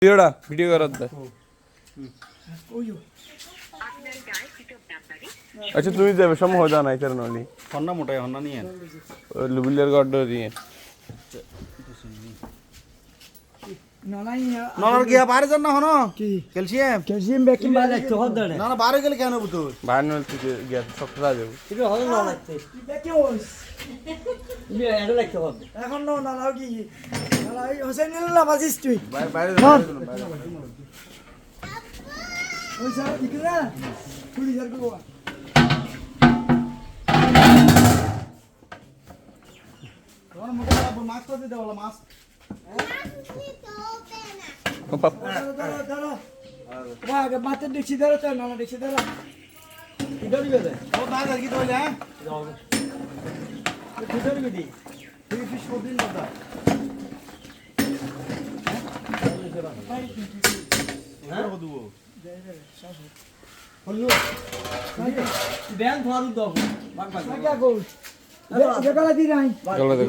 ভিডিওটা ভিডিও করার দে। আচ্ছা তুমি যাবে সময় হয়ে জানাই তার নলি হন্না মোটাই হন্না নিয়ে লুবিলের গড্ড দিয়ে নলার গিয়া বাইরে যান না হনো কি ক্যালসিয়াম ক্যালসিয়াম ব্যাকিং বাদ লাগতো হদ ধরে না না বাইরে গেলে কেন বুঝতো বাইরে নল থেকে গিয়া সপ্তাহ যাবো এটা হদ না লাগতে ব্যাকিং ওস ইবে এটা লাগতে হদ এখন না না লাও কি না হোসেন না বাজিস তুই বাইরে বাইরে ওই স্যার দিকরা পুলিশ আর কো তোমার মোটা মাছ তো দিতে বলো মাছ দাঁড়া আগে মাতে দেখছি দাঁড়া তো না দেখছি দাঁড়া ইডরি বেদে ও না আর কি তোলে হ্যাঁ ইডরি বেদি তুই ফিশ কো দিন দাদা হ্যাঁ কো দুও হলো ব্যান ধরু দাও বাগ বাগ কি কো এটা গলা দি নাই গলা দি।